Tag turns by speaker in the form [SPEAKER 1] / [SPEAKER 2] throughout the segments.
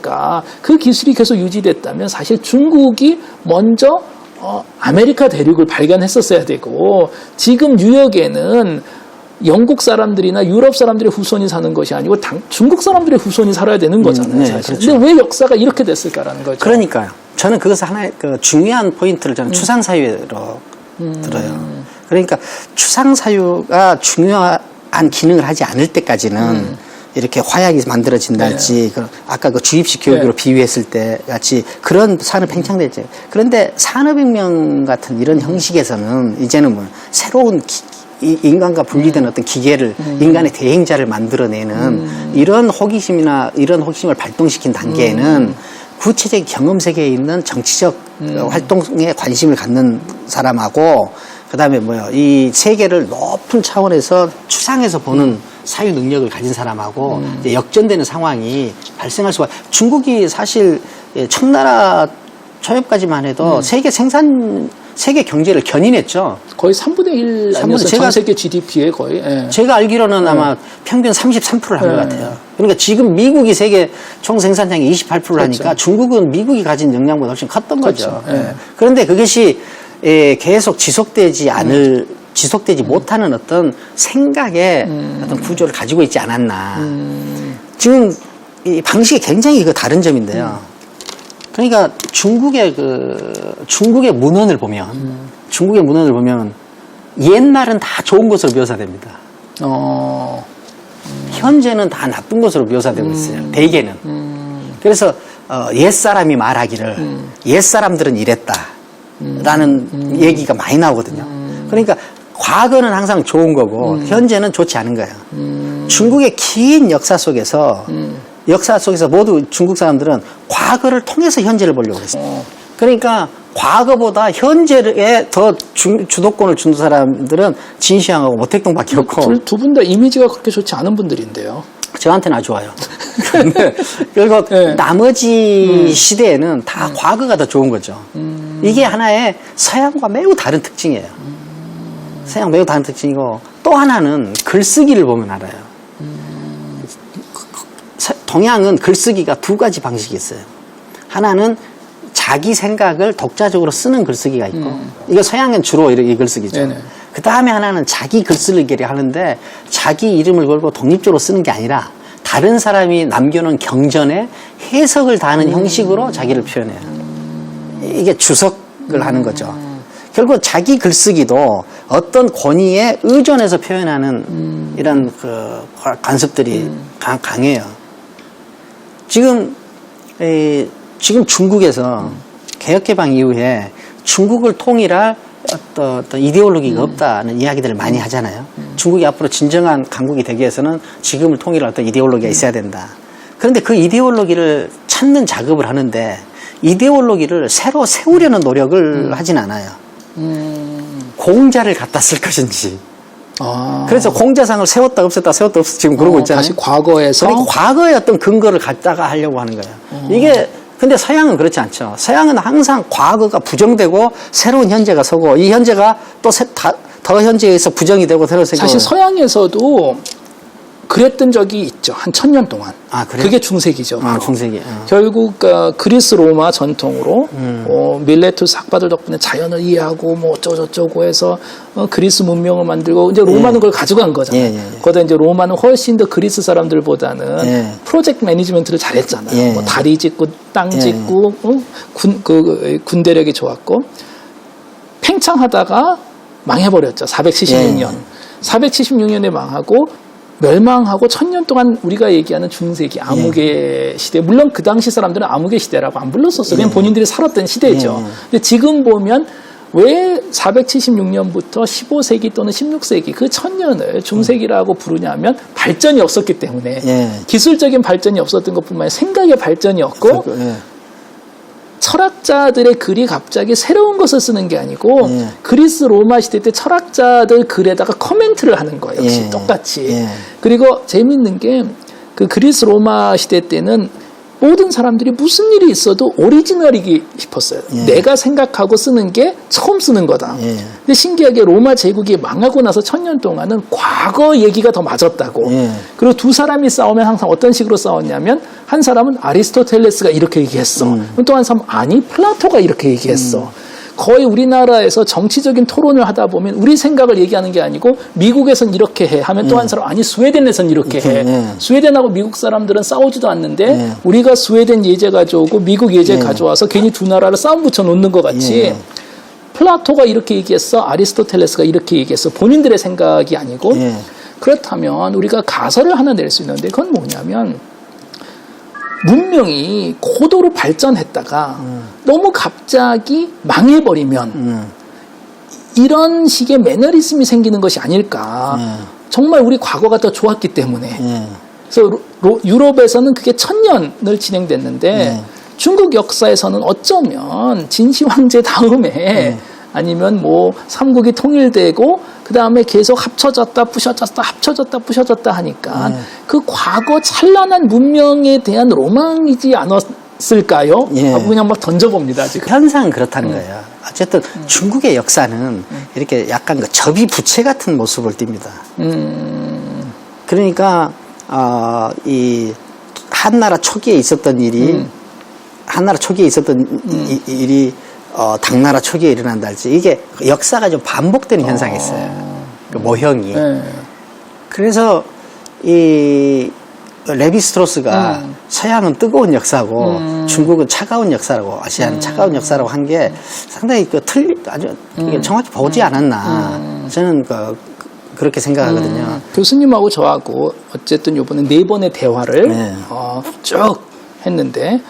[SPEAKER 1] 있을까? 그 기술이 계속 유지됐다면 사실 중국이 먼저 아메리카 대륙을 발견했었어야 되고 지금 뉴욕에는 영국 사람들이나 유럽 사람들의 후손이 사는 것이 아니고 중국 사람들의 후손이 살아야 되는 거잖아요.
[SPEAKER 2] 네,
[SPEAKER 1] 사실.
[SPEAKER 2] 그렇죠.
[SPEAKER 1] 근데 왜 역사가 이렇게 됐을까라는 거죠.
[SPEAKER 2] 그러니까요. 저는 그것을 하나의 그 중요한 포인트를 저는 추상사유로 들어요. 그러니까 추상사유가 중요한 기능을 하지 않을 때까지는 이렇게 화약이 만들어진달지 아까 그 주입식 교육으로 비유했을 때 같이 그런 산업 팽창되죠. 그런데 산업혁명 같은 이런 형식에서는 이제는 뭐 새로운 인간과 분리된 어떤 기계를 인간의 대행자를 만들어내는 이런 호기심이나 이런 호기심을 발동시킨 단계에는 구체적인 경험 세계에 있는 정치적 활동에 관심을 갖는 사람하고 그다음에 이 세계를 높은 차원에서 추상에서 보는 사유 능력을 가진 사람하고 이제 역전되는 상황이 발생할 수가. 중국이 사실 청나라 초엽까지만 해도 세계 경제를 견인했죠.
[SPEAKER 1] 거의 3분의 1 아니었어요? 전 세계 GDP에 거의. 예.
[SPEAKER 2] 제가 알기로는 아마 평균 33%를 한 것 같아요. 그러니까 지금 미국이 세계 총 생산량의 28%를 하니까
[SPEAKER 1] 그렇죠.
[SPEAKER 2] 중국은 미국이 가진 역량보다 훨씬 컸던 거죠.
[SPEAKER 1] 그렇죠. 예.
[SPEAKER 2] 그런데 그것이 계속 지속되지 못하는 어떤 생각의 어떤 구조를 가지고 있지 않았나. 지금 이 방식이 굉장히 다른 점인데요. 그러니까 중국의 문헌을 보면 옛날은 다 좋은 것으로 묘사됩니다. 현재는 다 나쁜 것으로 묘사되고 있어요. 대개는. 그래서 옛사람이 말하기를 옛사람들은 이랬다라는 얘기가 많이 나오거든요. 그러니까 과거는 항상 좋은 거고 현재는 좋지 않은 거예요. 중국의 긴 역사 속에서 모두 중국 사람들은 과거를 통해서 현재를 보려고 했어요. 그러니까 과거보다 현재에 더 주도권을 준 사람들은 진시황하고 모택동밖에 없고.
[SPEAKER 1] 두 분 다 이미지가 그렇게 좋지 않은 분들인데요.
[SPEAKER 2] 저한테는 아주 좋아요. 그리고 나머지 시대에는 다 과거가 더 좋은 거죠. 이게 하나의 서양과 매우 다른 특징이에요. 서양 매우 다른 특징이고 또 하나는 글쓰기를 보면 알아요. 동양은 글쓰기가 두 가지 방식이 있어요. 하나는 자기 생각을 독자적으로 쓰는 글쓰기가 있고 이거 서양은 주로 이 글쓰기죠. 그 다음에 하나는 자기 글쓰기를 하는데 자기 이름을 걸고 독립적으로 쓰는 게 아니라 다른 사람이 남겨놓은 경전에 해석을 다하는 형식으로 자기를 표현해요. 이게 주석을 하는 거죠. 결국 자기 글쓰기도 어떤 권위에 의존해서 표현하는 이런 관습들이 강해요. 지금 중국에서 개혁개방 이후에 중국을 통일할 어떤 이데올로기가 없다는 이야기들을 많이 하잖아요. 중국이 앞으로 진정한 강국이 되기 위해서는 지금을 통일할 어떤 이데올로기가 있어야 된다. 그런데 그 이데올로기를 찾는 작업을 하는데 이데올로기를 새로 세우려는 노력을 하진 않아요. 공자를 갖다 쓸 것인지. 그래서 공자상을 세웠다 없앴다 지금 그러고 있잖아요.
[SPEAKER 1] 다시 과거에서.
[SPEAKER 2] 그러니까 과거의 어떤 근거를 갖다가 하려고 하는 거예요. 이게 근데 서양은 그렇지 않죠. 서양은 항상 과거가 부정되고 새로운 현재가 서고 이 현재가 또 더 현재에서 부정이 되고 새로 생기고.
[SPEAKER 1] 사실 서양에서도 그랬던 적이 있죠. 한 1000년 동안.
[SPEAKER 2] 그래요?
[SPEAKER 1] 그게 중세기죠.
[SPEAKER 2] 중세기.
[SPEAKER 1] 결국 그리스 로마 전통으로 밀레투스 학파들 덕분에 자연을 이해하고 뭐 어쩌고저쩌고 해서 그리스 문명을 만들고 이제 로마는 그걸 가져간 거잖아요. 거기다 이제 로마는 훨씬 더 그리스 사람들보다는 프로젝트 매니지먼트를 잘했잖아요. 뭐 다리 짓고 땅 짓고 군대력이 좋았고 팽창하다가 망해버렸죠. 476년. 476년에 망하고 멸망하고 1000년 동안 우리가 얘기하는 중세기 암흑의 시대. 물론 그 당시 사람들은 암흑의 시대라고 안 불렀었어요. 그냥 본인들이 살았던 시대죠. 근데 지금 보면 왜 476년부터 15세기 또는 16세기 그 1000년을 중세기라고 부르냐면 발전이 없었기 때문에 기술적인 발전이 없었던 것뿐만 아니라 생각의 발전이 없고 철학자들의 글이 갑자기 새로운 것을 쓰는 게 아니고 그리스 로마 시대 때 철학자들 글에다가 코멘트를 하는 거예요. 역시 똑같이. 그리고 재밌는 게 그 그리스 로마 시대 때는 모든 사람들이 무슨 일이 있어도 오리지널이기 싶었어요.
[SPEAKER 2] 예.
[SPEAKER 1] 내가 생각하고 쓰는 게 처음 쓰는 거다.
[SPEAKER 2] 예.
[SPEAKER 1] 근데 신기하게 로마 제국이 망하고 나서 1000년 동안은 과거 얘기가 더 맞았다고.
[SPEAKER 2] 예.
[SPEAKER 1] 그리고 두 사람이 싸우면 항상 어떤 식으로 싸웠냐면 한 사람은 아리스토텔레스가 이렇게 얘기했어. 또 한 사람은 아니 플라토가 이렇게 얘기했어. 거의 우리나라에서 정치적인 토론을 하다 보면 우리 생각을 얘기하는 게 아니고 미국에선 이렇게 해 하면 또 한 사람 아니 스웨덴에선 이렇게 해. 스웨덴하고 미국 사람들은 싸우지도 않는데 우리가 스웨덴 예제 가져오고 미국 예제 가져와서 괜히 두 나라를 싸움 붙여 놓는 것 같이 플라토가 이렇게 얘기했어. 아리스토텔레스가 이렇게 얘기했어. 본인들의 생각이 아니고 그렇다면 우리가 가설을 하나 낼 수 있는데 그건 뭐냐면 문명이 고도로 발전했다가 너무 갑자기 망해버리면 이런 식의 매너리즘이 생기는 것이 아닐까. 정말 우리 과거가 더 좋았기 때문에. 그래서 유럽에서는 그게 1000년을 진행됐는데 중국 역사에서는 어쩌면 진시 황제 다음에 아니면 뭐 삼국이 통일되고 그 다음에 계속 합쳐졌다 부셔졌다 합쳐졌다 부셔졌다 하니까 그 과거 찬란한 문명에 대한 로망이지 않았을까요? 하고 그냥 막 던져봅니다 지금.
[SPEAKER 2] 현상은 그렇다는 거예요. 어쨌든 중국의 역사는 이렇게 약간 그 접이 부채 같은 모습을 띱니다. 그러니까 이 한나라 초기에 있었던 일이 한나라 초기에 있었던 일이 당나라 초기에 일어난다 할지 이게 역사가 좀 반복되는 현상이 있어요. 그 모형이. 그래서 이 레비스트로스가 서양은 뜨거운 역사고 중국은 차가운 역사라고 아시아는 차가운 역사라고 한 게 상당히 아주 정확히 보지 않았나 저는 그렇게 생각하거든요.
[SPEAKER 1] 교수님하고 저하고 어쨌든 이번에 4번의 대화를 쭉 했는데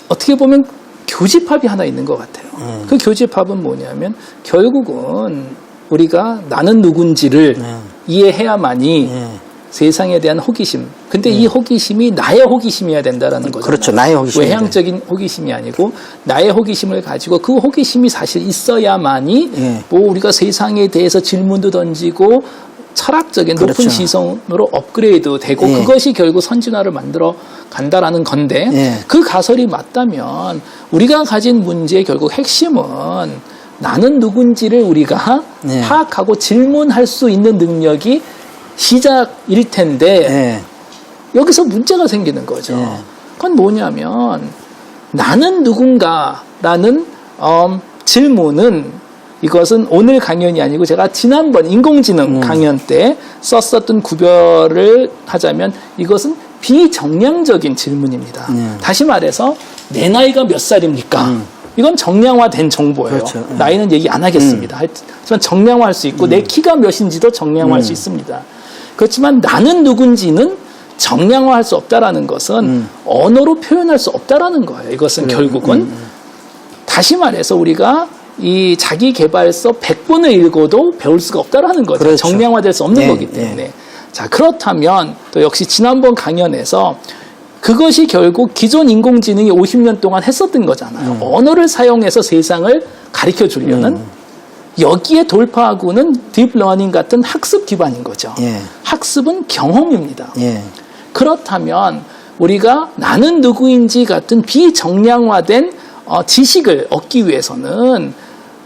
[SPEAKER 1] 어떻게 보면 교집합이 하나 있는 것 같아요. 그 교집합은 뭐냐면 결국은 우리가 나는 누군지를 이해해야만이 세상에 대한 호기심. 근데 이 호기심이 나의 호기심이어야 된다라는 거죠.
[SPEAKER 2] 그렇죠. 나의 호기심.
[SPEAKER 1] 외향적인 호기심이 아니고 나의 호기심을 가지고 그 호기심이 사실 있어야만이 뭐 우리가 세상에 대해서 질문도 던지고 철학적인 높은
[SPEAKER 2] 그렇죠.
[SPEAKER 1] 시선으로 업그레이드 되고 그것이 결국 선진화를 만들어 간다라는 건데 그 가설이 맞다면 우리가 가진 문제의 결국 핵심은 나는 누군지를 우리가 파악하고 질문할 수 있는 능력이 시작일 텐데 여기서 문제가 생기는 거죠. 그건 뭐냐면 나는 누군가라는 질문은 이것은 오늘 강연이 아니고 제가 지난번 인공지능 강연 때 썼었던 구별을 하자면 이것은 비정량적인 질문입니다. 다시 말해서 내 나이가 몇 살입니까? 이건 정량화된 정보예요.
[SPEAKER 2] 그렇죠.
[SPEAKER 1] 나이는 얘기 안 하겠습니다. 하지만 정량화할 수 있고 내 키가 몇인지도 정량화할 수 있습니다. 그렇지만 나는 누군지는 정량화할 수 없다라는 것은 언어로 표현할 수 없다라는 거예요. 이것은 결국은 다시 말해서 우리가 이 자기 개발서 100번을 읽어도 배울 수가 없다라는 거죠.
[SPEAKER 2] 그렇죠.
[SPEAKER 1] 정량화될 수 없는 거기 때문에. 자, 그렇다면 또 역시 지난번 강연에서 그것이 결국 기존 인공지능이 50년 동안 했었던 거잖아요. 언어를 사용해서 세상을 가르쳐 주려는 여기에 돌파하고는 딥러닝 같은 학습 기반인 거죠. 학습은 경험입니다. 그렇다면 우리가 나는 누구인지 같은 비정량화된 지식을 얻기 위해서는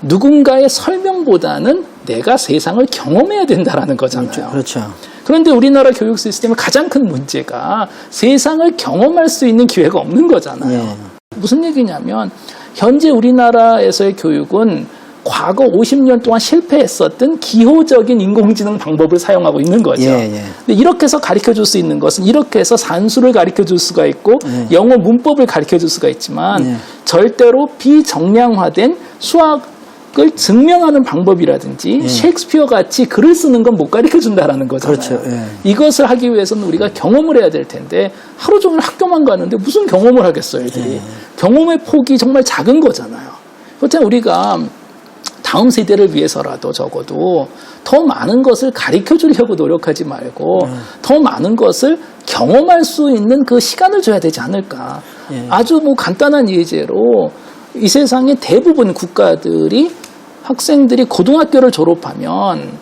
[SPEAKER 1] 누군가의 설명보다는 내가 세상을 경험해야 된다라는 거잖아요.
[SPEAKER 2] 그렇죠.
[SPEAKER 1] 그런데 우리나라 교육 시스템의 가장 큰 문제가 세상을 경험할 수 있는 기회가 없는 거잖아요. 무슨 얘기냐면 현재 우리나라에서의 교육은 과거 50년 동안 실패했었던 기호적인 인공지능 방법을 사용하고 있는 거죠. 근데 이렇게 해서 가르쳐줄 수 있는 것은 이렇게 해서 산수를 가르쳐줄 수가 있고 영어 문법을 가르쳐줄 수가 있지만 절대로 비정량화된 수학을 증명하는 방법이라든지 셰익스피어 같이 글을 쓰는 건 못 가르쳐준다라는 거잖아요.
[SPEAKER 2] 그렇죠.
[SPEAKER 1] 이것을 하기 위해서는 우리가 경험을 해야 될 텐데 하루 종일 학교만 가는데 무슨 경험을 하겠어요, 애들이. 경험의 폭이 정말 작은 거잖아요. 그렇다면 우리가 다음 세대를 위해서라도 적어도 더 많은 것을 가르쳐 주려고 노력하지 말고 더 많은 것을 경험할 수 있는 그 시간을 줘야 되지 않을까. 아주 뭐 간단한 예제로 이 세상의 대부분 국가들이 학생들이 고등학교를 졸업하면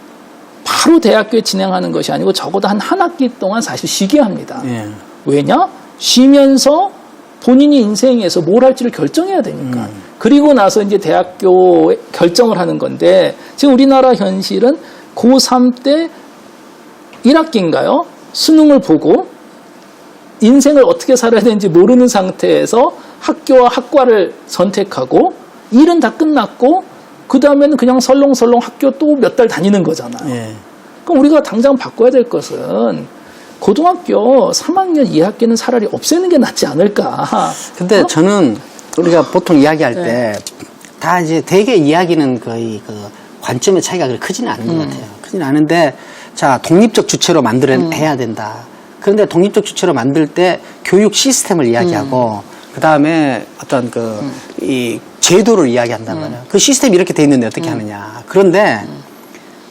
[SPEAKER 1] 바로 대학교에 진행하는 것이 아니고 적어도 한 학기 동안 사실 쉬게 합니다. 왜냐? 쉬면서 본인이 인생에서 뭘 할지를 결정해야 되니까. 그리고 나서 이제 대학교 결정을 하는 건데, 지금 우리나라 현실은 고3 때 1학기인가요? 수능을 보고 인생을 어떻게 살아야 되는지 모르는 상태에서 학교와 학과를 선택하고 일은 다 끝났고 그 다음에는 그냥 설렁설렁 학교 또 몇 달 다니는 거잖아요.
[SPEAKER 2] 예.
[SPEAKER 1] 그럼 우리가 당장 바꿔야 될 것은 고등학교 3학년 2학기는 차라리 없애는 게 낫지 않을까.
[SPEAKER 2] 근데 저는 우리가 보통 이야기할 때 다 이제 대개 이야기는 거의 그 관점의 차이가 그렇게 크지는 않은 것 같아요. 크지는 않은데 자, 독립적 주체로 해야 된다. 그런데 독립적 주체로 만들 때 교육 시스템을 이야기하고 그 다음에 어떤 이 제도를 이야기한단 말이에요. 그 시스템이 이렇게 돼 있는데 어떻게 하느냐. 그런데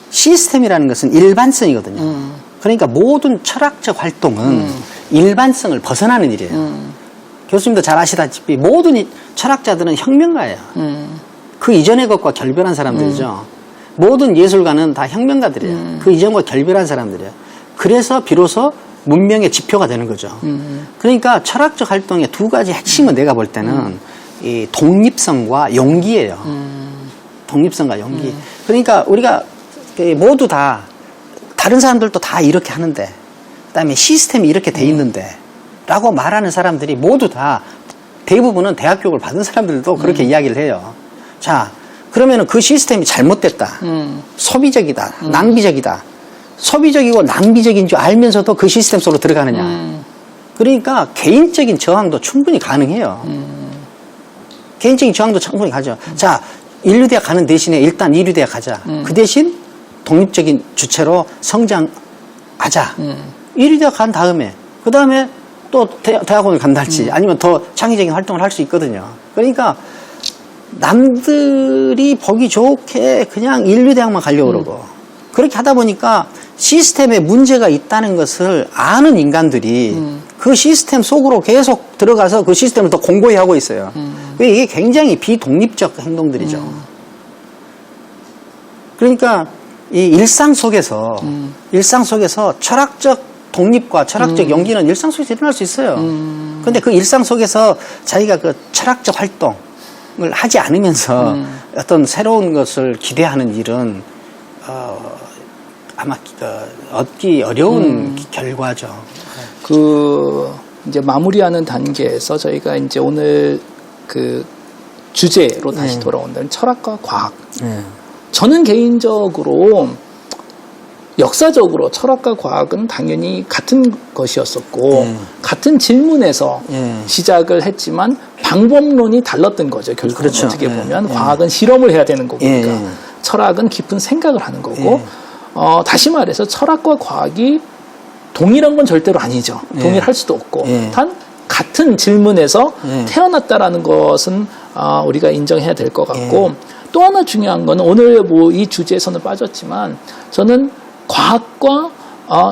[SPEAKER 2] 시스템이라는 것은 일반성이거든요. 그러니까 모든 철학적 활동은 일반성을 벗어나는 일이에요. 교수님도 잘 아시다시피 모든 철학자들은 혁명가예요. 그 이전의 것과 결별한 사람들이죠. 모든 예술가는 다 혁명가들이에요. 그 이전과 결별한 사람들이에요. 그래서 비로소 문명의 지표가 되는 거죠. 그러니까 철학적 활동의 두 가지 핵심은 내가 볼 때는 이 독립성과 용기예요. 독립성과 용기. 그러니까 우리가 모두 다 다른 사람들도 다 이렇게 하는데 그다음에 시스템이 이렇게 돼 있는데 라고 말하는 사람들이 모두 다 대부분은 대학 교육을 받은 사람들도 그렇게 이야기를 해요. 자, 그러면은 그 시스템이 잘못됐다. 소비적이다. 낭비적이다. 소비적이고 낭비적인 줄 알면서도 그 시스템 속으로 들어가느냐. 그러니까 개인적인 저항도 충분히 가능해요. 개인적인 저항도 충분히 가죠. 자, 인류대학 가는 대신에 일단 이류대학 가자. 그 대신 독립적인 주체로 성장하자. 이류대학 간 다음에 그 다음에 또 대학원을 간다 할지 아니면 더 창의적인 활동을 할 수 있거든요. 그러니까 남들이 보기 좋게 그냥 인류대학만 가려고 그러고 그렇게 하다 보니까 시스템에 문제가 있다는 것을 아는 인간들이 그 시스템 속으로 계속 들어가서 그 시스템을 더 공고히 하고 있어요. 이게 굉장히 비독립적 행동들이죠. 그러니까 이 일상 속에서 철학적 독립과 철학적 용기는 일상 속에서 일어날 수 있어요. 그런데 그 일상 속에서 자기가 그 철학적 활동을 하지 않으면서 어떤 새로운 것을 기대하는 일은 아마 얻기 어려운 결과죠.
[SPEAKER 1] 이제 마무리하는 단계에서 저희가 이제 오늘 그 주제로 다시 돌아온다는 철학과 과학. 저는 개인적으로 역사적으로 철학과 과학은 당연히 같은 것이었었고 같은 질문에서 시작을 했지만 방법론이 달랐던 거죠. 결국은
[SPEAKER 2] 그렇죠.
[SPEAKER 1] 어떻게 보면 과학은 실험을 해야 되는 거니까 철학은 깊은 생각을 하는 거고 다시 말해서 철학과 과학이 동일한 건 절대로 아니죠. 동일할 수도 없고 단 같은 질문에서 태어났다라는 것은 우리가 인정해야 될 것 같고 또 하나 중요한 거는 오늘 뭐 이 주제에서는 빠졌지만 저는 과학과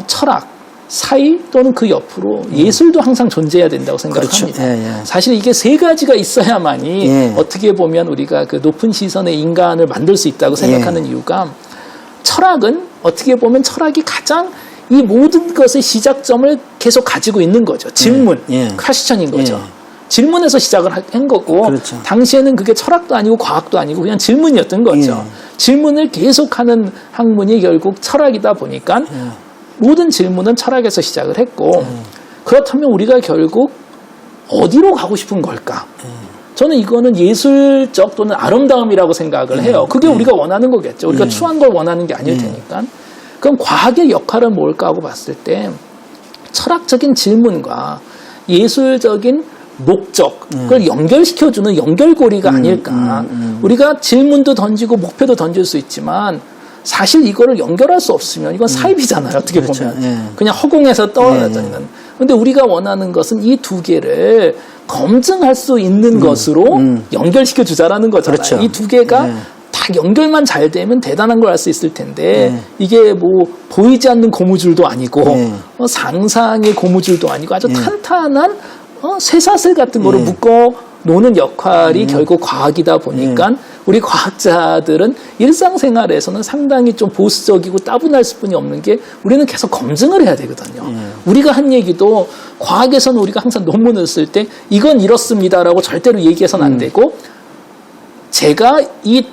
[SPEAKER 1] 철학 사이 또는 그 옆으로 예술도 항상 존재해야 된다고 생각합니다.
[SPEAKER 2] 그렇죠.
[SPEAKER 1] 사실 이게 세 가지가 있어야만이 어떻게 보면 우리가 그 높은 시선의 인간을 만들 수 있다고 생각하는 이유가 철학은 어떻게 보면 철학이 가장 이 모든 것의 시작점을 계속 가지고 있는 거죠. 질문, 퀘스천인 거죠. 질문에서 시작을 한 거고
[SPEAKER 2] 그렇죠.
[SPEAKER 1] 당시에는 그게 철학도 아니고 과학도 아니고 그냥 질문이었던 거죠. 질문을 계속하는 학문이 결국 철학이다 보니까 모든 질문은 철학에서 시작을 했고 그렇다면 우리가 결국 어디로 가고 싶은 걸까? 저는 이거는 예술적 또는 아름다움이라고 생각을 해요. 그게 우리가 원하는 거겠죠. 우리가 추한 걸 원하는 게 아닐 테니까. 그럼 과학의 역할은 뭘까 하고 봤을 때 철학적인 질문과 예술적인 목적을 연결시켜주는 연결고리가 아닐까. 우리가 질문도 던지고 목표도 던질 수 있지만 사실 이거를 연결할 수 없으면 이건 사입이잖아요. 어떻게 보면. 그냥 허공에서 떨어져 있는. 근데 우리가 원하는 것은 이 두 개를 검증할 수 있는 것으로 연결시켜 주자라는 거잖아요.
[SPEAKER 2] 그렇죠.
[SPEAKER 1] 이 두 개가 다 연결만 잘 되면 대단한 걸 할 수 있을 텐데 이게 뭐 보이지 않는 고무줄도 아니고 상상의 고무줄도 아니고 아주 탄탄한 쇠사슬 같은 거를 묶어 놓는 역할이 결국 과학이다 보니까 우리 과학자들은 일상생활에서는 상당히 좀 보수적이고 따분할 수뿐이 없는 게 우리는 계속 검증을 해야 되거든요. 우리가 한 얘기도 과학에서는 우리가 항상 논문을 쓸 때 이건 이렇습니다라고 절대로 얘기해서는 안 되고 제가 이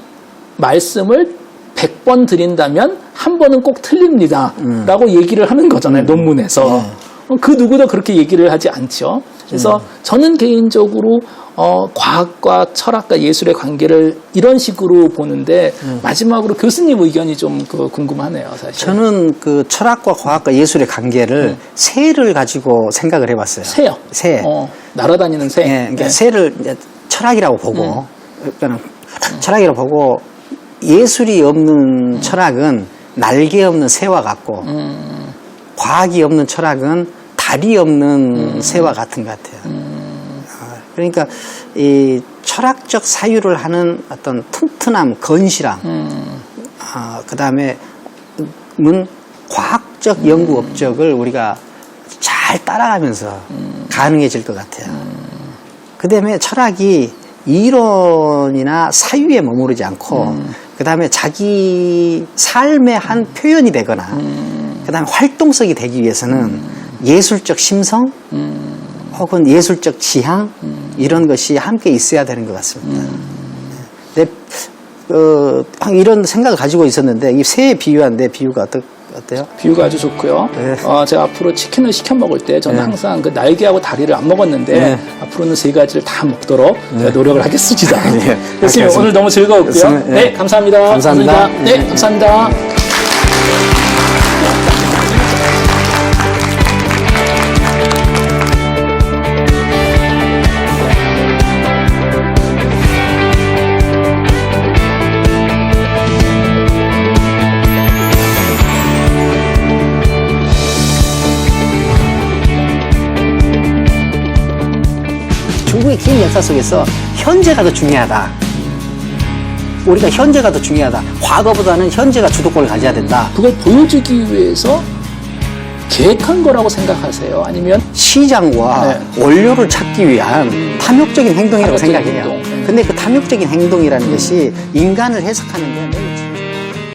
[SPEAKER 1] 말씀을 100번 드린다면 한 번은 꼭 틀립니다 라고 얘기를 하는 거잖아요. 논문에서. 그 누구도 그렇게 얘기를 하지 않죠. 그래서 저는 개인적으로 과학과 철학과 예술의 관계를 이런 식으로 보는데 마지막으로 교수님 의견이 좀 궁금하네요, 사실.
[SPEAKER 2] 저는 그 철학과 과학과 예술의 관계를 새를 가지고 생각을 해봤어요.
[SPEAKER 1] 새요?
[SPEAKER 2] 새.
[SPEAKER 1] 날아다니는 새.
[SPEAKER 2] 예, 그러니까 새를 이제 철학이라고 보고, 그러니까 철학이라고 보고 예술이 없는 철학은 날개 없는 새와 같고, 과학이 없는 철학은 다리 없는 새와 같은 것 같아요. 그러니까 이 철학적 사유를 하는 어떤 튼튼함, 건실함, 그 다음에 과학적 연구 업적을 우리가 잘 따라가면서 가능해질 것 같아요. 그 다음에 철학이 이론이나 사유에 머무르지 않고, 그 다음에 자기 삶의 한 표현이 되거나, 그 다음에 활동성이 되기 위해서는 예술적 심성, 혹은 예술적 지향, 이런 것이 함께 있어야 되는 것 같습니다. 네, 이런 생각을 가지고 있었는데, 이 새에 비유한 내 비유가 어때요?
[SPEAKER 1] 비유가 아주 좋고요.
[SPEAKER 2] 네.
[SPEAKER 1] 제가 앞으로 치킨을 시켜 먹을 때 저는 항상 그 날개하고 다리를 안 먹었는데 앞으로는 세 가지를 다 먹도록 제가 노력을 하겠습니다. 교수님 오늘 너무 즐거웠고요. 네, 감사합니다.
[SPEAKER 2] 감사합니다.
[SPEAKER 1] 네, 감사합니다.
[SPEAKER 2] 중국의 긴 역사 속에서 현재가 더 중요하다. 우리가 현재가 더 중요하다. 과거보다는 현재가 주도권을 가져야 된다.
[SPEAKER 1] 그걸 보여주기 위해서 계획한 거라고 생각하세요? 아니면
[SPEAKER 2] 시장과 원료를 찾기 위한 탐욕적인 행동이라고
[SPEAKER 1] 탐욕적인
[SPEAKER 2] 생각해요.
[SPEAKER 1] 행동.
[SPEAKER 2] 근데 그 탐욕적인 행동이라는 것이 인간을 해석하는 데 매우 중요해요.